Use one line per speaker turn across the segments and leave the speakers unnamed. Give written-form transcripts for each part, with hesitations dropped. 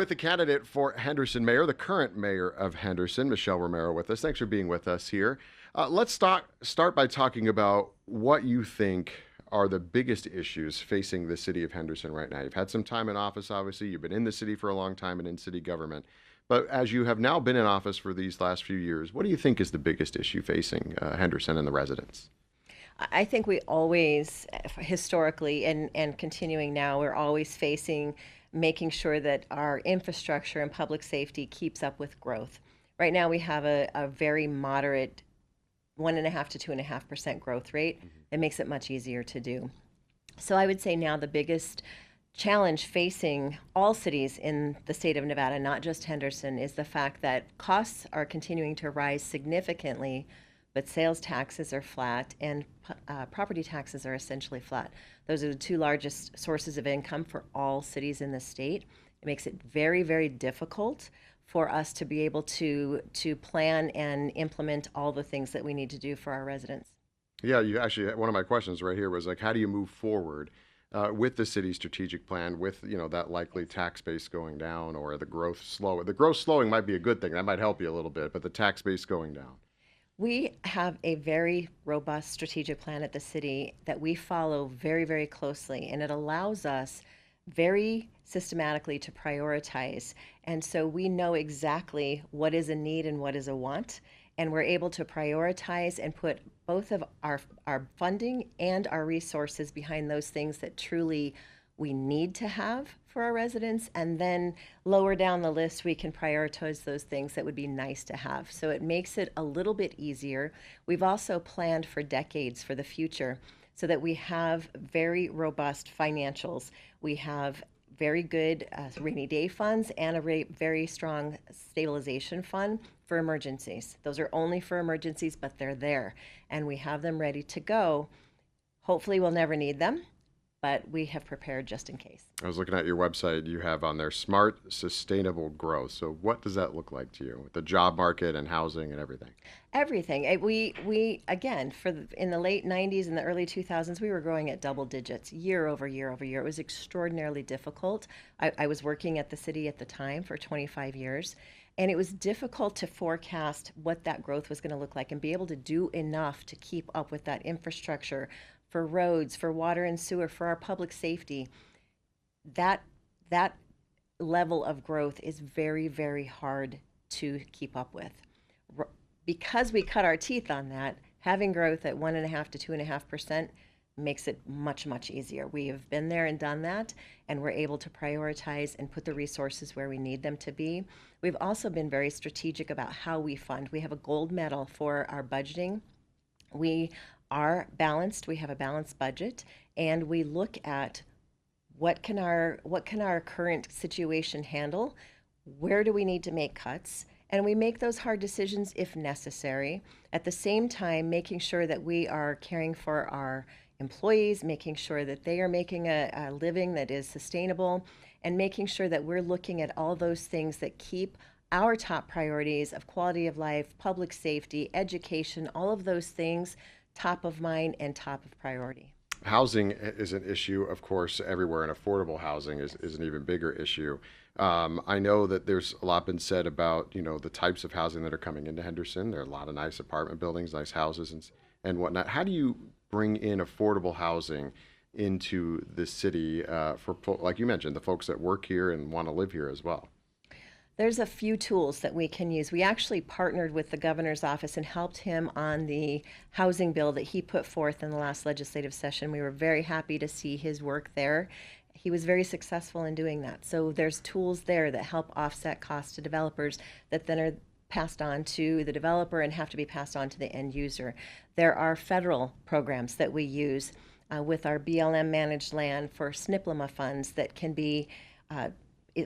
with the candidate for Henderson mayor, the current mayor of Henderson, Michelle Romero, with us. Thanks for being with us here. Let's start by talking about what you think are the biggest issues facing the city of Henderson right now. You've had some time in office, obviously. You've been in the city for a long time and in city government. But as you have now been in office for these last few years, what do you think is the biggest issue facing Henderson and the residents?
I think we always, historically and continuing now, we're always facing making sure that our infrastructure and public safety keeps up with growth. Right now, we have a very moderate 1.5 to 2.5% growth rate. It makes it much easier to do. So I would say now the biggest challenge facing all cities in the state of Nevada, not just Henderson, is the fact that costs are continuing to rise significantly, but sales taxes are flat and property taxes are essentially flat. Those are the two largest sources of income for all cities in the state. It makes it very, very difficult for us to be able to plan and implement all the things that we need to do for our residents.
Yeah, you actually, one of my questions right here was like, how do you move forward with the city's strategic plan, with that likely tax base going down or the growth slow? The growth slowing might be a good thing. That might help you a little bit, but the tax base going down.
We have a very robust strategic plan at the city that we follow very, very closely, and it allows us very systematically to prioritize. And so we know exactly what is a need and what is a want, and we're able to prioritize and put both of our funding and our resources behind those things that truly we need to have for our residents, and then lower down the list we can prioritize those things that would be nice to have. So it makes it a little bit easier. We've also planned for decades for the future so that we have very robust financials. We have very good rainy day funds and a very strong stabilization fund for emergencies. Those are only for emergencies, but they're there and we have them ready to go. Hopefully we'll never need them, but we have prepared just in case.
I was looking at your website. You have on there smart, sustainable growth. So what does that look like to you with the job market and housing and everything?
Everything. We again in the late '90s and the early 2000s, we were growing at double digits year over year over year. It was extraordinarily difficult. I was working at the city at the time for 25 years, and it was difficult to forecast what that growth was going to look like and be able to do enough to keep up with that infrastructure for roads, for water and sewer, for our public safety. That level of growth is very, very hard to keep up with. Because we cut our teeth on that, having growth at 1.5 to 2.5% makes it much, much easier. We have been there and done that, and we're able to prioritize and put the resources where we need them to be. We've also been very strategic about how we fund. We have a gold medal for our budgeting. We are balanced. We have a balanced budget, and we look at what can our current situation handle? Where do we need to make cuts? And we make those hard decisions if necessary. At the same time, making sure that we are caring for our employees, making sure that they are making a living that is sustainable, and making sure that we're looking at all those things that keep our top priorities of quality of life, public safety, education, all of those things top of mind and top of priority.
Housing is an issue, of course, everywhere, and affordable housing is an even bigger issue. I know that there's a lot been said about the types of housing that are coming into Henderson. There are a lot of nice apartment buildings, nice houses, and whatnot. How do you bring in affordable housing into the city for, like you mentioned, the folks that work here and want to live here as well?
There's a few tools that we can use. We actually partnered with the governor's office and helped him on the housing bill that he put forth in the last legislative session. We were very happy to see his work there. He was very successful in doing that. So there's tools there that help offset costs to developers that then are passed on to the developer and have to be passed on to the end user. There are federal programs that we use with our BLM managed land for SNPLMA funds that can be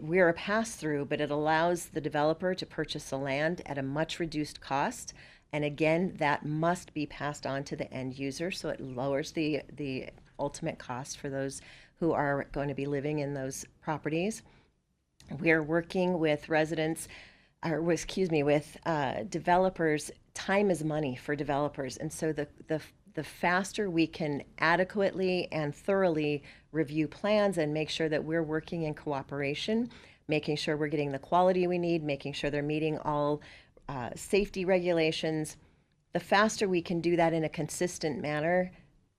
we're a pass-through, but it allows the developer to purchase the land at a much reduced cost. And again, that must be passed on to the end user, so it lowers the ultimate cost for those who are going to be living in those properties. We're working with residents, or excuse me, with developers. Time is money for developers, and so the faster we can adequately and thoroughly review plans and make sure that we're working in cooperation, making sure we're getting the quality we need, making sure they're meeting all safety regulations. The faster we can do that in a consistent manner,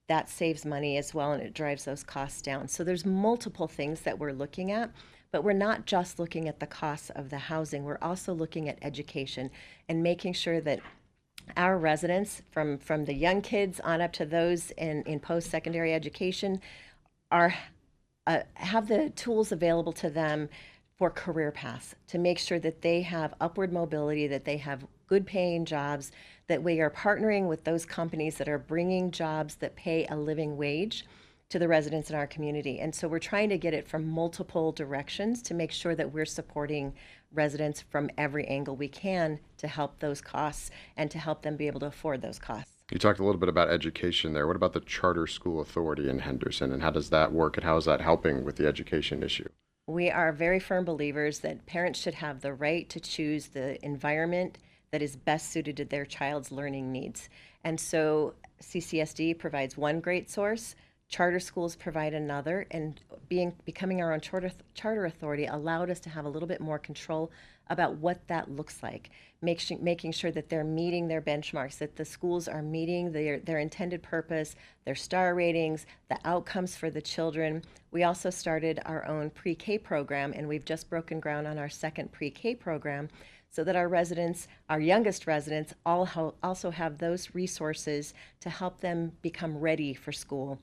that saves money as well, and it drives those costs down. So there's multiple things that we're looking at, but we're not just looking at the costs of the housing. We're also looking at education and making sure that our residents, from the young kids on up to those in post-secondary education, are have the tools available to them for career paths to make sure that they have upward mobility, that they have good paying jobs, that we are partnering with those companies that are bringing jobs that pay a living wage to the residents in our community. And so we're trying to get it from multiple directions to make sure that we're supporting residents from every angle we can to help those costs and to help them be able to afford those costs.
You talked a little bit about education there. What about the Charter School Authority in Henderson, and how does that work, and how is that helping with the education issue?
We are very firm believers that parents should have the right to choose the environment that is best suited to their child's learning needs. And so CCSD provides one great source, charter schools provide another, and becoming our own charter authority allowed us to have a little bit more control about what that looks like, making sure that they're meeting their benchmarks, that the schools are meeting their intended purpose, their star ratings, the outcomes for the children. We also started our own pre-K program, and we've just broken ground on our second pre-K program so that our residents, our youngest residents, also have those resources to help them become ready for school.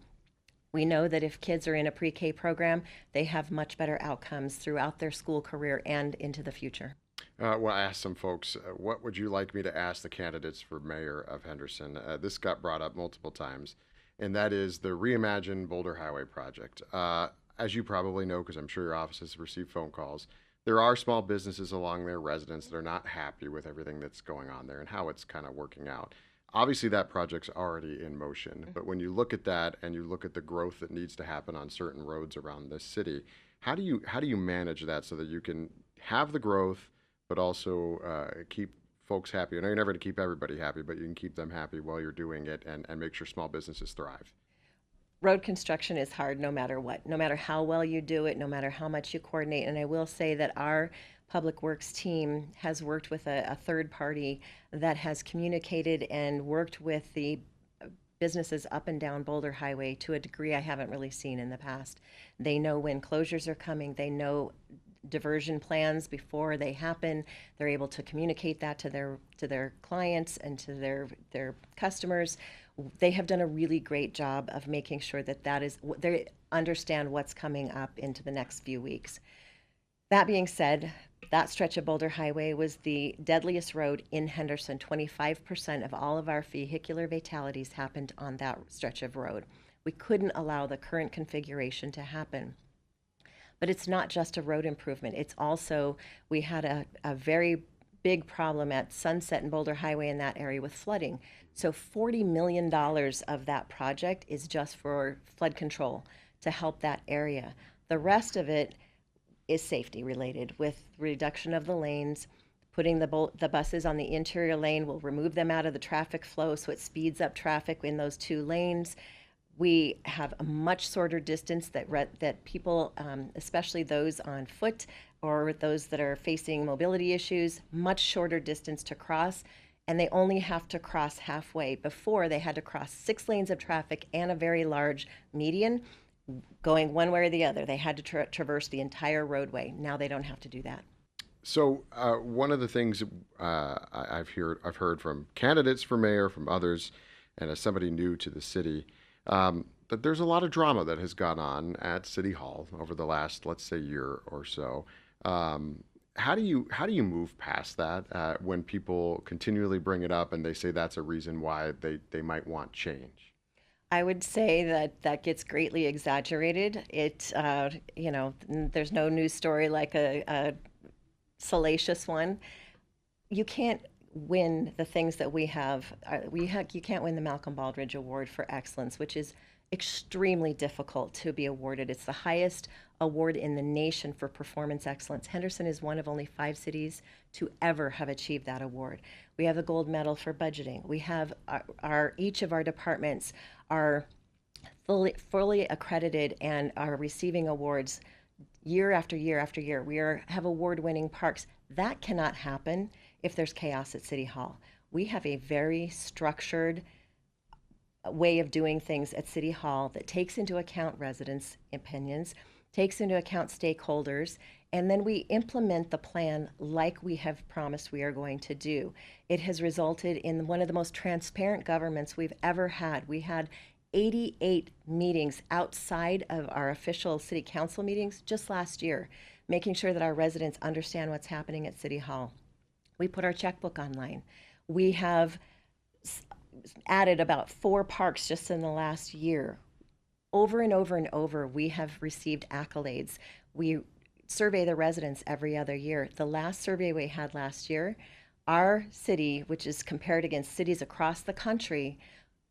We know that if kids are in a pre-K program, they have much better outcomes throughout their school career and into the future.
Well, I asked some folks, what would you like me to ask the candidates for mayor of Henderson? This got brought up multiple times, and that is the Reimagine Boulder Highway project. As you probably know, because I'm sure your office has received phone calls, there are small businesses along there, residents that are not happy with everything that's going on there and how it's kind of working out. Obviously, that project's already in motion, but when you look at that and you look at the growth that needs to happen on certain roads around this city, how do you manage that so that you can have the growth, but also keep folks happy? I know you're never going to keep everybody happy, but you can keep them happy while you're doing it, and make sure small businesses thrive.
Road construction is hard no matter what, no matter how well you do it, no matter how much you coordinate. And I will say that our Public Works team has worked with a third party that has communicated and worked with the businesses up and down Boulder Highway to a degree I haven't really seen in the past. They know when closures are coming, they know diversion plans before they happen. They're able to communicate that to their clients and to their customers. They have done a really great job of making sure that they understand what's coming up into the next few weeks. That being said, that stretch of Boulder Highway was the deadliest road in Henderson. 25% of all of our vehicular fatalities happened on that stretch of road. We couldn't allow the current configuration to happen. But it's not just a road improvement. It's also, we had a very big problem at Sunset and Boulder Highway in that area with flooding. So $40 million of that project is just for flood control to help that area. The rest of it is safety related with reduction of the lanes. Putting the buses on the interior lane will remove them out of the traffic flow, so it speeds up traffic in those two lanes. We have a much shorter distance that people, especially those on foot or those that are facing mobility issues, much shorter distance to cross, and they only have to cross halfway. Before, they had to cross 6 lanes of traffic and a very large median going one way or the other. They had to traverse the entire roadway. Now they don't have to do that.
So one of the things I've heard from candidates for mayor, from others, and as somebody new to the city, that there's a lot of drama that has gone on at City Hall over the last, let's say, year or so. How do you move past that when people continually bring it up and they say that's a reason why they might want change?
I would say that gets greatly exaggerated. There's no news story like a salacious one. You can't win the things that we have. You can't win the Malcolm Baldrige Award for Excellence, which is extremely difficult to be awarded. It's the highest award in the nation for performance excellence. Henderson is one of only 5 cities to ever have achieved that award. We have the gold medal for budgeting. We have each of our departments are fully accredited and are receiving awards year after year after year. Have award-winning parks. That cannot happen if there's chaos at City Hall. We have a very structured way of doing things at City Hall that takes into account residents' opinions, takes into account stakeholders, and then we implement the plan like we have promised we are going to do. It has resulted in one of the most transparent governments we've ever had. We had 88 meetings outside of our official city council meetings just last year, making sure that our residents understand what's happening at City Hall. We put our checkbook online. We have added about 4 parks just in the last year. Over and over and over, we have received accolades. We survey the residents every other year. The last survey we had last year, our city, which is compared against cities across the country,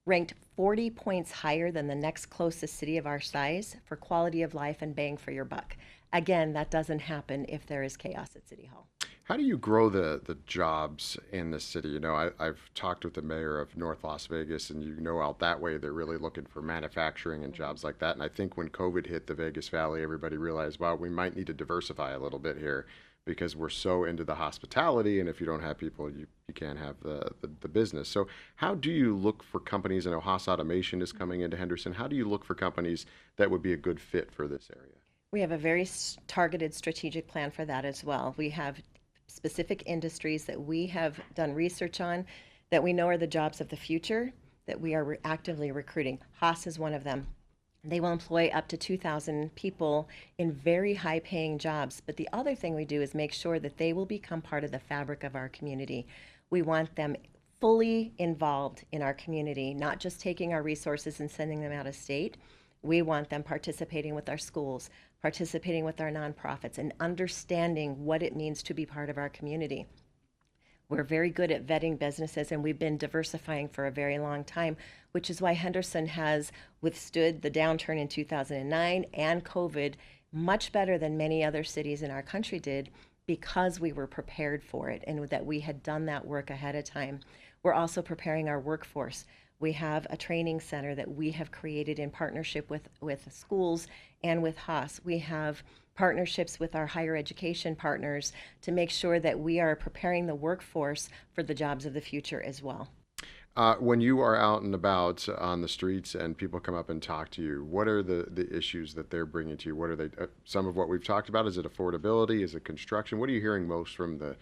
ranked 40 points higher than the next closest city of our size for quality of life and bang for your buck. Again, that doesn't happen if there is chaos at City Hall.
How do you grow the jobs in the city? I've talked with the mayor of North Las Vegas, and out that way they're really looking for manufacturing and jobs like that. And I think when COVID hit the Vegas Valley, everybody realized, wow, we might need to diversify a little bit here because we're so into the hospitality, and if you don't have people, you can't have the business. So how do you look for companies? I know Haas Automation is coming into Henderson. How do you look for companies that would be a good fit for this area?
We have a very targeted strategic plan for that as well. We have specific industries that we have done research on that we know are the jobs of the future that we are actively recruiting. Haas is one of them. They will employ up to 2,000 people in very high paying jobs. But the other thing we do is make sure that they will become part of the fabric of our community. We want them fully involved in our community, not just taking our resources and sending them out of state. We want them participating with our schools, participating with our nonprofits, and understanding what it means to be part of our community. We're very good at vetting businesses, and we've been diversifying for a very long time, which is why Henderson has withstood the downturn in 2009 and COVID much better than many other cities in our country did, because we were prepared for it and that we had done that work ahead of time. We're also preparing our workforce. We have a training center that we have created in partnership with schools and with Haas. We have partnerships with our higher education partners to make sure that we are preparing the workforce for the jobs of the future as well.
When you are out and about on the streets and people come up and talk to you, what are the issues that they're bringing to you? What are they? Some of what we've talked about, is it affordability? Is it construction? What are you hearing most from the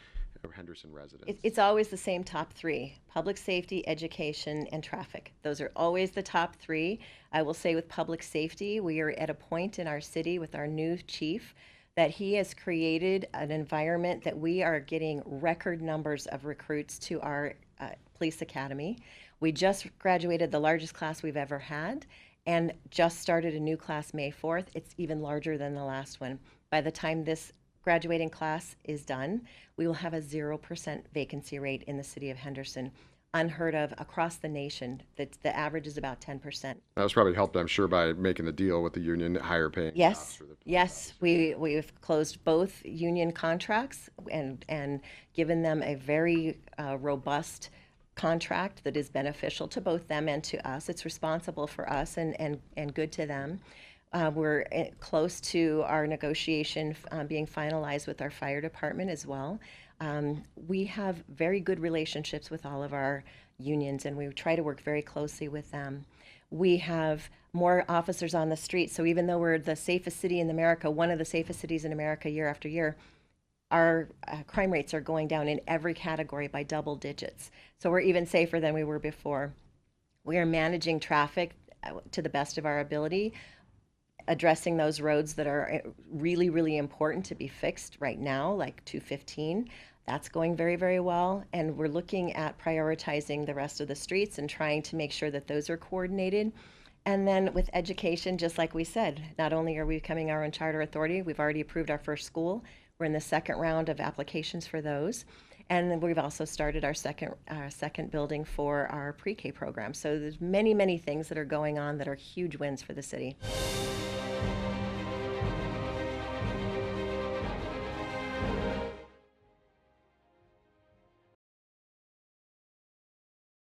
Henderson residents?
It's always the same top 3: public safety, education, and traffic. Those are always the top 3. I will say with public safety, we are at a point in our city with our new chief that he has created an environment that we are getting record numbers of recruits to our police academy. We just graduated the largest class we've ever had and just started a new class May 4th. It's even larger than the last one. By the time this graduating class is done, we will have a 0% vacancy rate in the city of Henderson. Unheard of across the nation. The average is about 10%.
That was probably helped, I'm sure, by making the deal with the union, higher paying jobs
Yes,
for the
yes, we've closed both union contracts and given them a very robust contract that is beneficial to both them and to us. It's responsible for us and good to them. We're close to our negotiation being finalized with our fire department as well. We have very good relationships with all of our unions, and we try to work very closely with them. We have more officers on the street, so even though we're the safest city in America, one of the safest cities in America year after year, our crime rates are going down in every category by double digits. So we're even safer than we were before. We are managing traffic to the best of our ability, addressing those roads that are really, really important to be fixed right now, like 215. That's going very, very well. And we're looking at prioritizing the rest of the streets and trying to make sure that those are coordinated. And then with education, just like we said, not only are we becoming our own charter authority, we've already approved our first school. We're in the second round of applications for those. And then we've also started our second building for our pre-K program. So there's many, many things that are going on that are huge wins for the city.